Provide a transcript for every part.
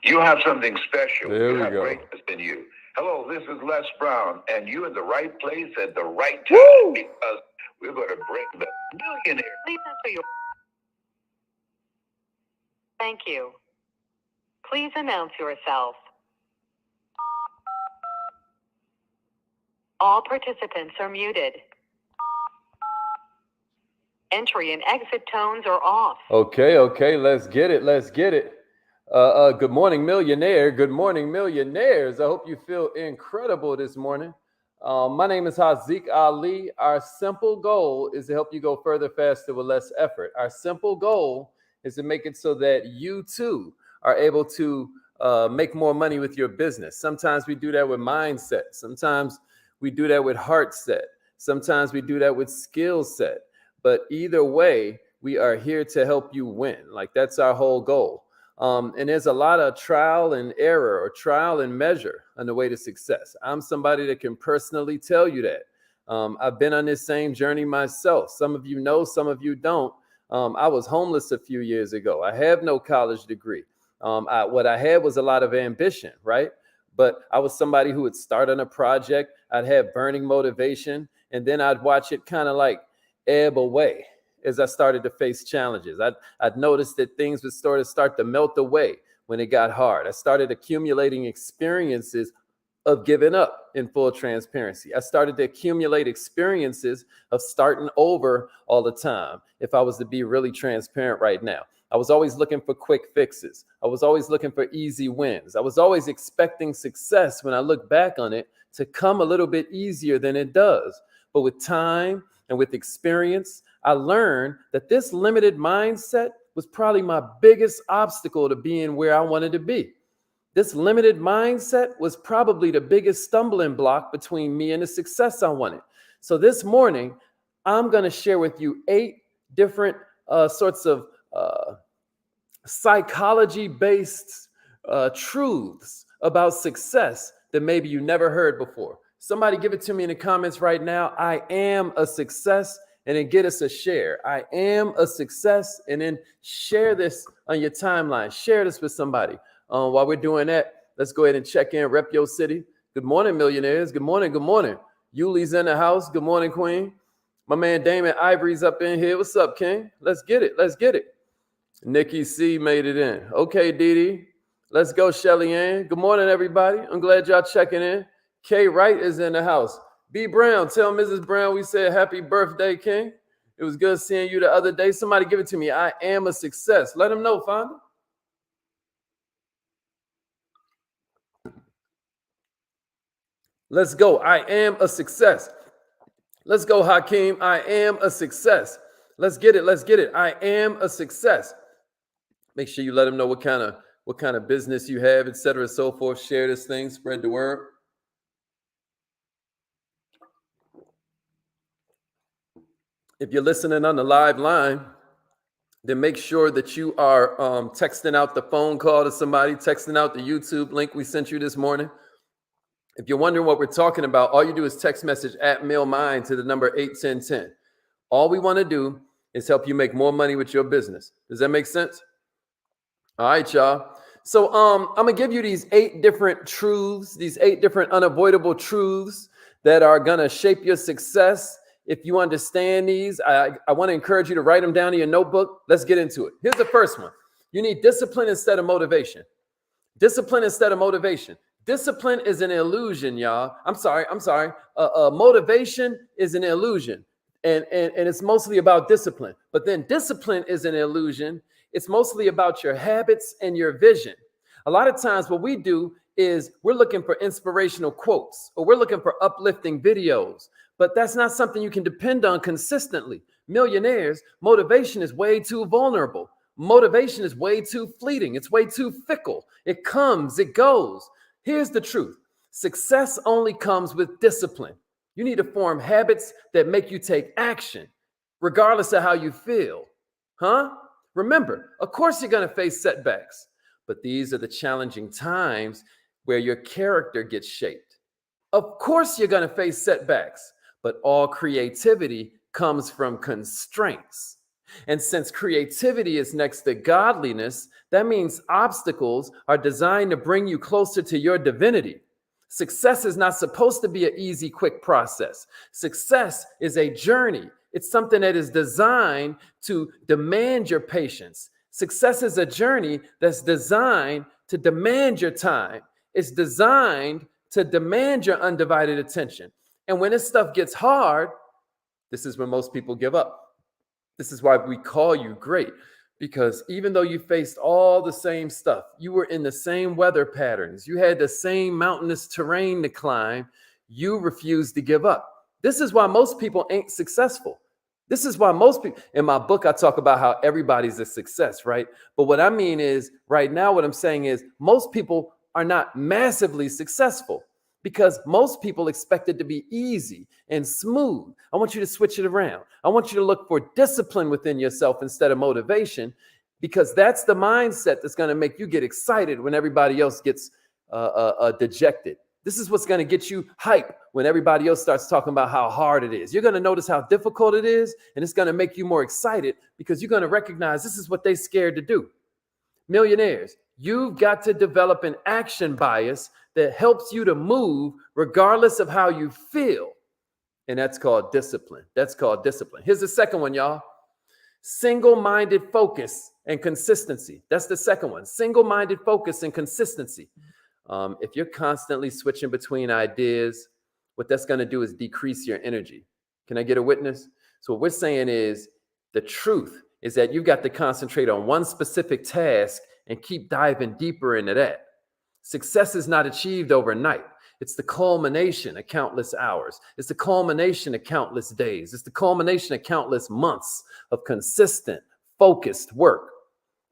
You have something special. There You we have go. greatness in you. Hello, this is Les Brown, and you're in the right place at the right time. Woo! Because we're going to bring the millionaire. Please enter your. Thank you. Please announce yourself. All participants are muted. Entry and exit tones are off. Okay, let's get it. Good morning, millionaire. Good morning, millionaires. I hope you feel incredible this morning. My name is Haziq Ali. Our simple goal is to help you go further, faster, with less effort. Our simple goal is to make it so that you too are able to make more money with your business. Sometimes we do that with mindset. Sometimes we do that with heart set. Sometimes we do that with skill set. But either way, we are here to help you win. Like that's our whole goal. And there's a lot of trial and error or trial and measure on the way to success. I'm somebody that can personally tell you that. I've been on this same journey myself. Some of you know, some of you don't. I was homeless a few years ago. I have no college degree. What I had was a lot of ambition, right? But I was somebody who would start on a project. I'd have burning motivation, and then I'd watch it kind of like ebb away as I started to face challenges. I'd noticed that things would start to melt away when it got hard. I started accumulating experiences of giving up in full transparency. I started to accumulate experiences of starting over all the time. If I was to be really transparent right now, I was always looking for quick fixes. I was always looking for easy wins. I was always expecting success, when I look back on it, to come a little bit easier than it does. But with time and with experience, I learned that this limited mindset was probably my biggest obstacle to being where I wanted to be. This limited mindset was probably the biggest stumbling block between me and the success I wanted. So this morning, I'm going to share with you 8 different sorts of psychology-based truths about success that maybe you never heard before. Somebody give it to me in the comments right now. I am a success, and then get us a share. I am a success, and then share this on your timeline. Share this with somebody. While we're doing that, let's go ahead and check in. Rep your city. Good morning, millionaires. Good morning. Good morning. Yuli's in the house. Good morning, Queen. My man Damon Ivory's up in here. What's up, King? Let's get it. Let's get it. Nikki C made it in. Okay, Dee Dee. Let's go, Shelly Ann. Good morning, everybody. I'm glad y'all checking in. Kay Wright is in the house. B Brown, tell Mrs. Brown we said happy birthday, King. It was good seeing you the other day. Somebody give it to me. I am a success. Let them know, Fonda. Let's go. I am a success. Let's go, Hakeem. I am a success. Let's get it. Let's get it. I am a success. Make sure you let them know what kind of business you have, et cetera, and so forth. Share this thing. Spread the word. If you're listening on the live line, then make sure that you are texting out the phone call to somebody, texting out the YouTube link we sent you this morning. If you're wondering what we're talking about, all you do is text message @MailMine to the number 81010. All we want to do is help you make more money with your business. Does that make sense? All right, y'all. So I'm going to give you these 8 different truths, these 8 different unavoidable truths that are going to shape your success. If you understand these, I want to encourage you to write them down in your notebook. Let's get into it. Here's the first one. You need discipline instead of motivation. Discipline instead of motivation. Discipline is an illusion, y'all. I'm sorry. Motivation is an illusion. And it's mostly about discipline. But then discipline is an illusion. It's mostly about your habits and your vision. A lot of times what we do is we're looking for inspirational quotes, or we're looking for uplifting videos, but that's not something you can depend on consistently. Millionaires, motivation is way too vulnerable. Motivation is way too fleeting. It's way too fickle. It comes, it goes. Here's the truth. Success only comes with discipline. You need to form habits that make you take action, regardless of how you feel. Remember, of course you're going to face setbacks, but these are the challenging times where your character gets shaped. Of course you're going to face setbacks, but all creativity comes from constraints. And since creativity is next to godliness, that means obstacles are designed to bring you closer to your divinity. Success is not supposed to be an easy, quick process. Success is a journey. It's something that is designed to demand your patience. Success is a journey that's designed to demand your time. It's designed to demand your undivided attention. And when this stuff gets hard, this is when most people give up. This is why we call you great, because even though you faced all the same stuff, you were in the same weather patterns, you had the same mountainous terrain to climb, you refused to give up. This is why most people ain't successful. This is why most people, in my book, I talk about how everybody's a success, right? But what I mean is, right now, what I'm saying is most people are not massively successful because most people expect it to be easy and smooth. I want you to switch it around. I want you to look for discipline within yourself instead of motivation, because that's the mindset that's going to make you get excited when everybody else gets dejected. This is what's going to get you hype when everybody else starts talking about how hard it is. You're going to notice how difficult it is, and it's going to make you more excited because you're going to recognize this is what they're scared to do. Millionaires, you've got to develop an action bias that helps you to move regardless of how you feel. And that's called discipline. That's called discipline. Here's the second one, y'all. Single-minded focus and consistency. That's the second one. Single-minded focus and consistency. If you're constantly switching between ideas, what that's going to do is decrease your energy. Can I get a witness? So what we're saying is the truth is that you've got to concentrate on one specific task and keep diving deeper into that. Success is not achieved overnight. It's the culmination of countless hours. It's the culmination of countless days. It's the culmination of countless months of consistent, focused work.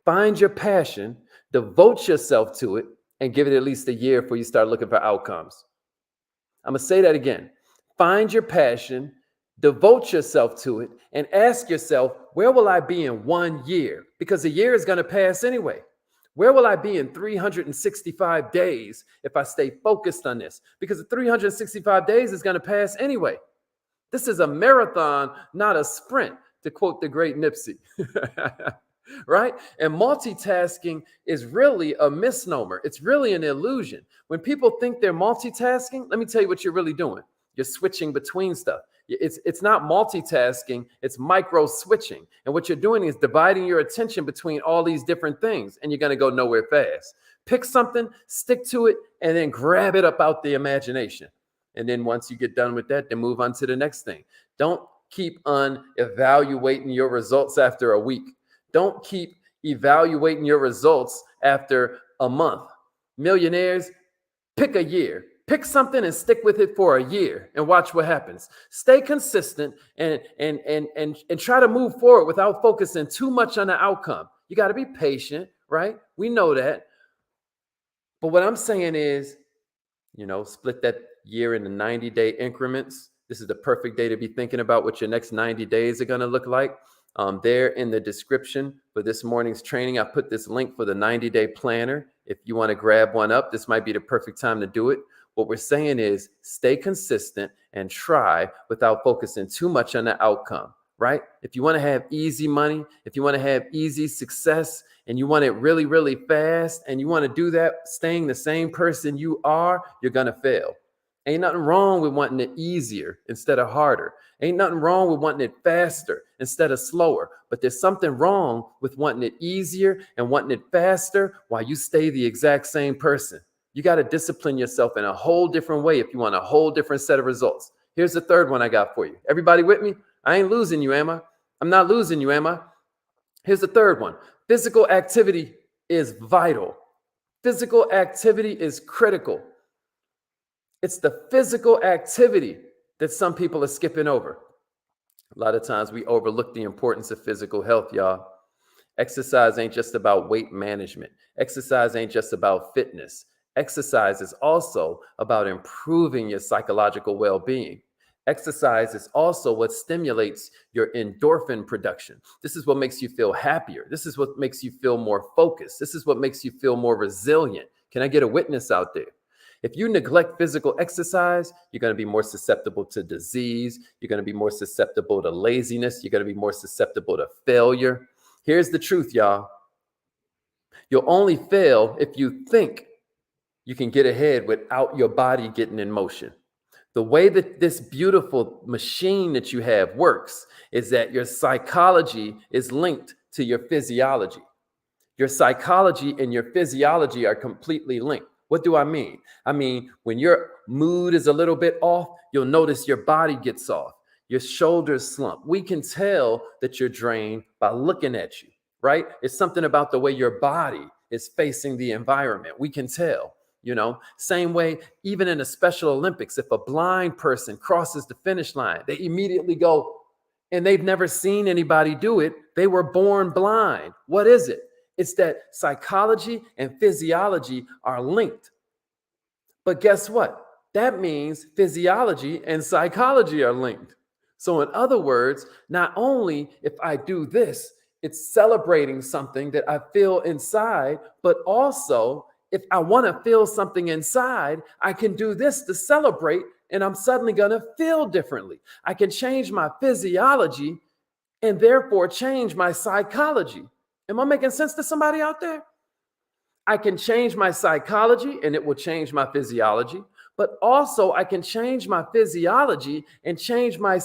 Find your passion, devote yourself to it, and give it at least a year before you start looking for outcomes. I'm going to say that again. Find your passion, devote yourself to it, and ask yourself, where will I be in 1 year? Because a year is going to pass anyway. Where will I be in 365 days if I stay focused on this? Because the 365 days is going to pass anyway. This is a marathon, not a sprint, to quote the great Nipsey. Right? And multitasking is really a misnomer. It's really an illusion. When people think they're multitasking, let me tell you what you're really doing. You're switching between stuff. It's not multitasking, it's micro switching. And what you're doing is dividing your attention between all these different things, and you're going to go nowhere fast. Pick something, stick to it, and then grab it up out the imagination. And then once you get done with that, then move on to the next thing. Don't keep on evaluating your results after a week. Don't keep evaluating your results after a month. Millionaires, pick a year. Pick something and stick with it for a year and watch what happens. Stay consistent and try to move forward without focusing too much on the outcome. You got to be patient, right? We know that. But what I'm saying is, split that year into 90-day increments. This is the perfect day to be thinking about what your next 90 days are going to look like. There in the description for this morning's training, I put this link for the 90-day planner. If you want to grab one up, this might be the perfect time to do it. What we're saying is stay consistent and try without focusing too much on the outcome, right? If you want to have easy money, if you want to have easy success, and you want it really, really fast, and you want to do that staying the same person you are, you're going to fail. Ain't nothing wrong with wanting it easier instead of harder. Ain't nothing wrong with wanting it faster instead of slower. But there's something wrong with wanting it easier and wanting it faster while you stay the exact same person. You got to discipline yourself in a whole different way if you want a whole different set of results. Here's the third one I got for you. Everybody with me? I ain't losing you, am I? I'm not losing you, am I? Here's the third one. Physical activity is vital. Physical activity is critical. It's the physical activity that some people are skipping over. A lot of times we overlook the importance of physical health, y'all. Exercise ain't just about weight management. Exercise ain't just about fitness. Exercise is also about improving your psychological well-being. Exercise is also what stimulates your endorphin production. This is what makes you feel happier. This is what makes you feel more focused. This is what makes you feel more resilient. Can I get a witness out there? If you neglect physical exercise, you're going to be more susceptible to disease. You're going to be more susceptible to laziness. You're going to be more susceptible to failure. Here's the truth, y'all. You'll only fail if you think you can get ahead without your body getting in motion. The way that this beautiful machine that you have works is that your psychology is linked to your physiology. Your psychology and your physiology are completely linked. What do I mean? I mean, when your mood is a little bit off, you'll notice your body gets off, your shoulders slump. We can tell that you're drained by looking at you, right? It's something about the way your body is facing the environment. We can tell. Same way, even in the Special Olympics, if a blind person crosses the finish line, they immediately go, and they've never seen anybody do it. They were born blind. What is it? It's that psychology and physiology are linked. But guess what? That means physiology and psychology are linked. So in other words, not only if I do this, it's celebrating something that I feel inside, but also if I want to feel something inside, I can do this to celebrate, and I'm suddenly going to feel differently. I can change my physiology and therefore change my psychology. Am I making sense to somebody out there? I can change my psychology and it will change my physiology, but also I can change my physiology and change my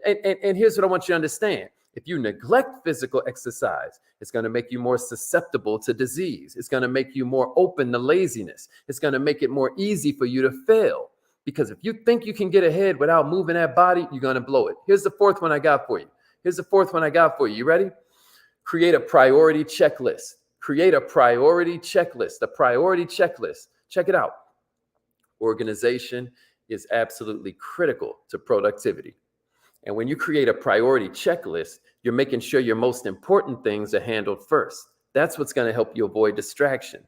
and here's what I want you to understand. If you neglect physical exercise, it's going to make you more susceptible to disease. It's going to make you more open to laziness. It's going to make it more easy for you to fail. Because if you think you can get ahead without moving that body, you're going to blow it. Here's the fourth one I got for you. You ready? Create a priority checklist. Create a priority checklist. A priority checklist. Check it out. Organization is absolutely critical to productivity. And when you create a priority checklist, you're making sure your most important things are handled first. That's what's going to help you avoid distraction.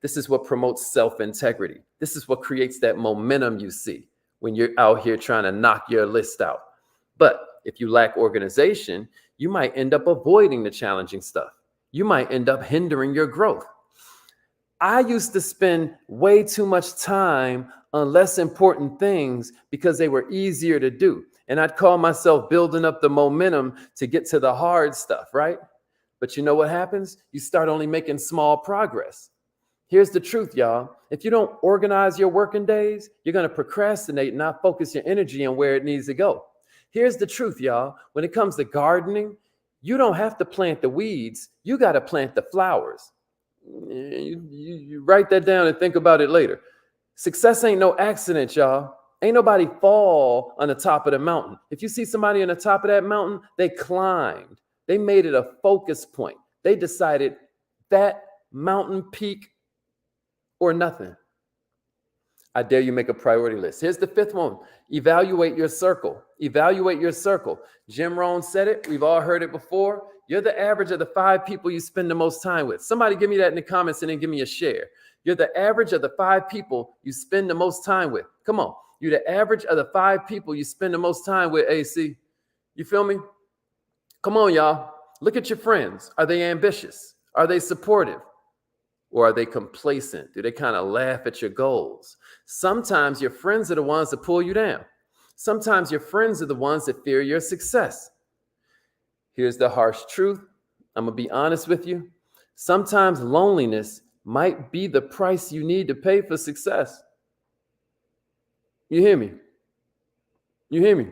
This is what promotes self-integrity. This is what creates that momentum you see when you're out here trying to knock your list out. But if you lack organization, you might end up avoiding the challenging stuff. You might end up hindering your growth. I used to spend way too much time on less important things because they were easier to do. And I'd call myself building up the momentum to get to the hard stuff, right? But you know what happens? You start only making small progress. Here's the truth, y'all. If you don't organize your working days, you're going to procrastinate and not focus your energy on where it needs to go. Here's the truth, y'all. When it comes to gardening, you don't have to plant the weeds. You got to plant the flowers. You write that down and think about it later. Success ain't no accident, y'all. Ain't nobody fall on the top of the mountain. If you see somebody on the top of that mountain, they climbed. They made it a focus point. They decided that mountain peak or nothing. I dare you make a priority list. Here's the fifth one. Evaluate your circle. Evaluate your circle. Jim Rohn said it. We've all heard it before. You're the average of the 5 people you spend the most time with. Somebody give me that in the comments and then give me a share. You're the average of the 5 people you spend the most time with. Come on. You're the average of the 5 people you spend the most time with, AC. You feel me? Come on, y'all. Look at your friends. Are they ambitious? Are they supportive? Or are they complacent? Do they kind of laugh at your goals? Sometimes your friends are the ones that pull you down. Sometimes your friends are the ones that fear your success. Here's the harsh truth. I'm going to be honest with you. Sometimes loneliness might be the price you need to pay for success. You hear me? You hear me?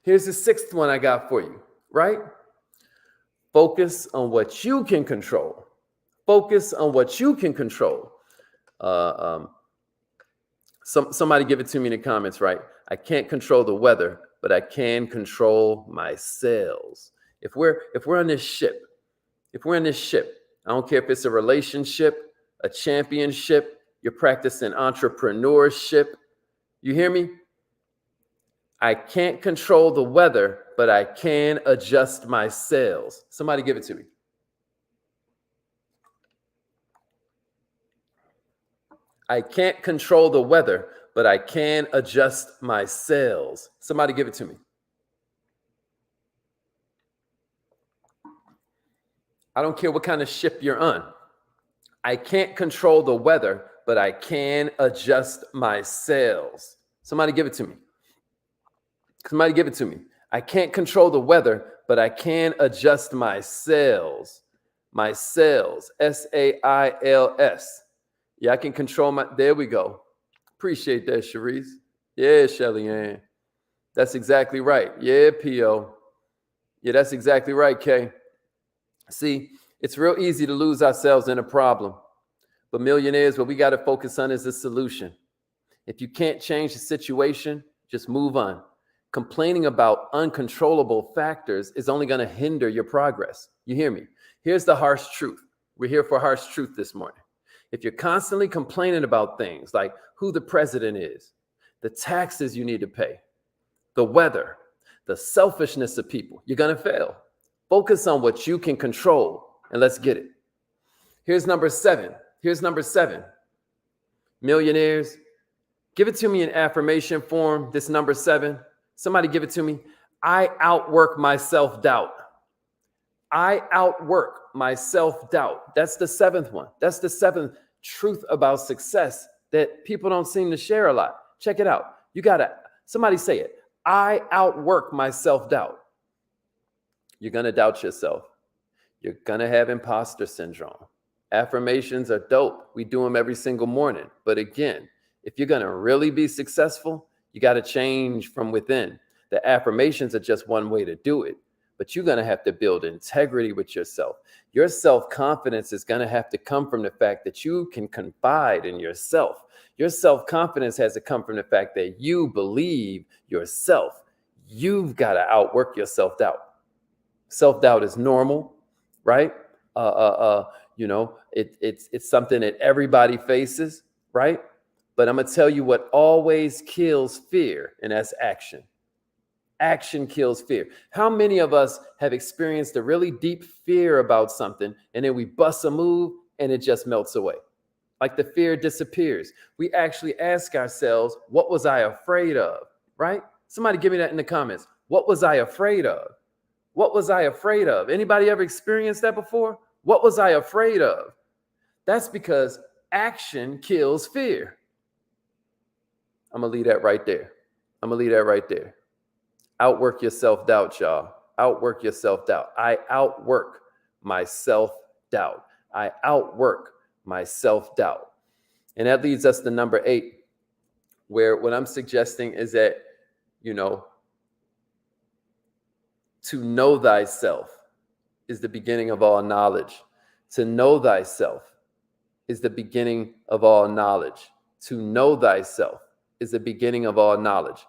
Here's the sixth one I got for you, right? Focus on what you can control. Focus on what you can control. Somebody give it to me in the comments, right? I can't control the weather, but I can control my sales. If we're on this ship, I don't care if it's a relationship, a championship, you're practicing entrepreneurship. You hear me? I can't control the weather, but I can adjust my sails. Somebody give it to me. I can't control the weather, but I can adjust my sails. Somebody give it to me. I don't care what kind of ship you're on. I can't control the weather, but I can adjust my sales. Somebody give it to me. Somebody give it to me. I can't control the weather, but I can adjust my sales. My sales, SAILS. Yeah, I can control my, there we go. Appreciate that, Sharice. Yeah, Shelly Ann. That's exactly right. Yeah, P.O. Yeah, that's exactly right, Kay. See, it's real easy to lose ourselves in a problem. But millionaires, what we got to focus on is the solution. If you can't change the situation, just move on. Complaining about uncontrollable factors is only going to hinder your progress. You hear me? Here's the harsh truth. We're here for harsh truth this morning. If you're constantly complaining about things like who the president is, the taxes you need to pay, the weather, the selfishness of people, you're going to fail. Focus on what you can control and let's get it. Here's number 7. Here's number 7. Millionaires, give it to me in affirmation form, this number 7. Somebody give it to me. I outwork my self-doubt. I outwork my self-doubt. That's the 7th one. That's the 7th truth about success that people don't seem to share a lot. Check it out. You got to, somebody say it. I outwork my self-doubt. You're going to doubt yourself. You're going to have imposter syndrome. Affirmations are dope. We do them every single morning. But again, if you're going to really be successful, you got to change from within. The affirmations are just one way to do it. But you're going to have to build integrity with yourself. Your self-confidence is going to have to come from the fact that you can confide in yourself. Your self-confidence has to come from the fact that you believe yourself. You've got to outwork your self-doubt. Self-doubt is normal, right? It's something that everybody faces, right? But I'm going to tell you what always kills fear, and that's action. Action kills fear. How many of us have experienced a really deep fear about something and then we bust a move and it just melts away? Like the fear disappears. We actually ask ourselves, what was I afraid of? Right? Somebody give me that in the comments. What was I afraid of? What was I afraid of? Anybody ever experienced that before? What was I afraid of? That's because action kills fear. I'm going to leave that right there. I'm going to leave that right there. Outwork your self-doubt, y'all. Outwork your self-doubt. I outwork my self-doubt. I outwork my self-doubt. And that leads us to number 8, where what I'm suggesting is that, to know thyself is the beginning of all knowledge. To know thyself is the beginning of all knowledge. To know thyself is the beginning of all knowledge.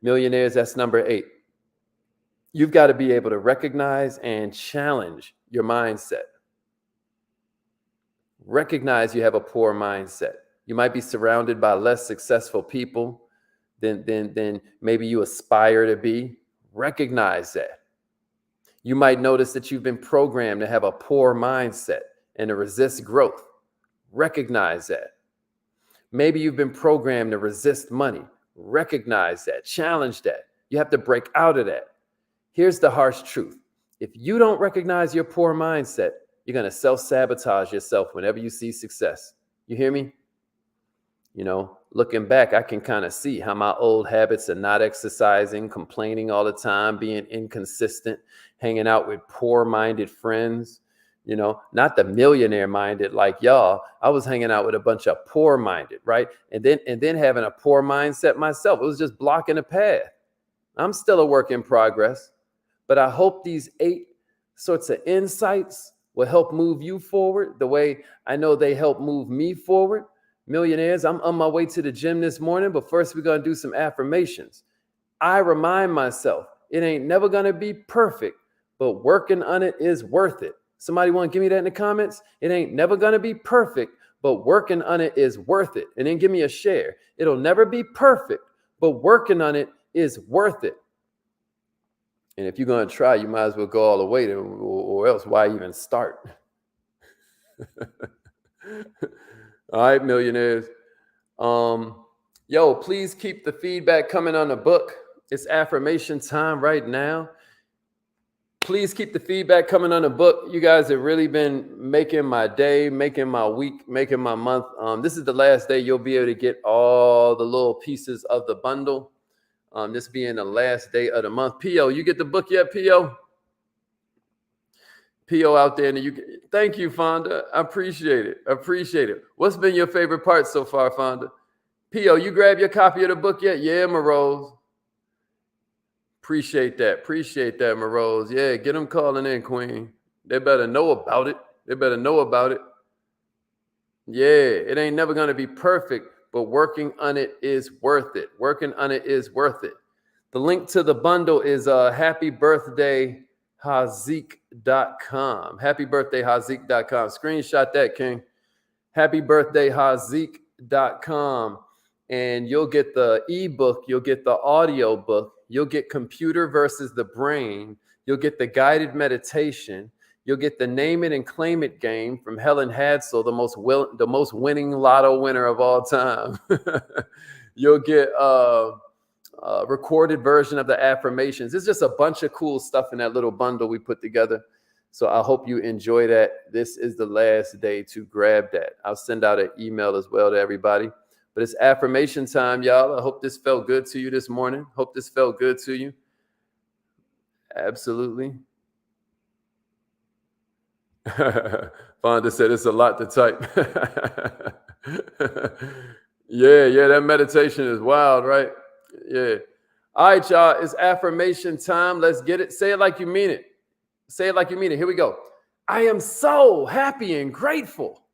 Millionaires, that's number 8. You've got to be able to recognize and challenge your mindset. Recognize you have a poor mindset. You might be surrounded by less successful people than maybe you aspire to be. Recognize that. You might notice that you've been programmed to have a poor mindset and to resist growth. Recognize that. Maybe you've been programmed to resist money. Recognize that. Challenge that. You have to break out of that. Here's the harsh truth. If you don't recognize your poor mindset, you're going to self-sabotage yourself whenever you see success. You hear me? Looking back, I can kind of see how my old habits of not exercising, complaining all the time, being inconsistent, hanging out with poor-minded friends, not the millionaire-minded like y'all. I was hanging out with a bunch of poor-minded, right? And then having a poor mindset myself. It was just blocking the path. I'm still a work in progress, but I hope these 8 sorts of insights will help move you forward the way I know they help move me forward. Millionaires, I'm on my way to the gym this morning, but first we're going to do some affirmations. I remind myself, it ain't never going to be perfect, but working on it is worth it. Somebody want to give me that in the comments? It ain't never going to be perfect, but working on it is worth it. And then give me a share. It'll never be perfect, but working on it is worth it. And if you're going to try, you might as well go all the way, or else why even start? All right, millionaires. Please keep the feedback coming on the book. It's affirmation time right now. Please keep the feedback coming on the book. You guys have really been making my day, making my week, making my month. This is the last day you'll be able to get all the little pieces of the bundle. This being the last day of the month. P.O., you get the book yet, P.O.? P.O. out there. Thank you, Fonda. I appreciate it. What's been your favorite part so far, Fonda? P.O., you grab your copy of the book yet? Yeah, Morose. Appreciate that, Morose. Yeah, get them calling in, Queen. They better know about it. Yeah, it ain't never going to be perfect, but working on it is worth it. The link to the bundle is happybirthdayhazik.com. Happybirthdayhazik.com. Screenshot that, King. Happybirthdayhazik.com. And you'll get the ebook, you'll get the audio book, you'll get Computer versus the Brain, you'll get the guided meditation, you'll get the Name It and Claim It game from Helen Hadsell, the most winning lotto winner of all time. You'll get a recorded version of the affirmations. It's just a bunch of cool stuff in that little bundle we put together. So I hope you enjoy that. This is the last day to grab that. I'll send out an email as well to everybody. But it's affirmation time, y'all. I hope this felt good to you this morning. Absolutely. Fonda said it's a lot to type. Yeah, that meditation is wild, right? Yeah. All right, y'all. It's affirmation time. Let's get it. Say it like you mean it. Here we go. I am so happy and grateful.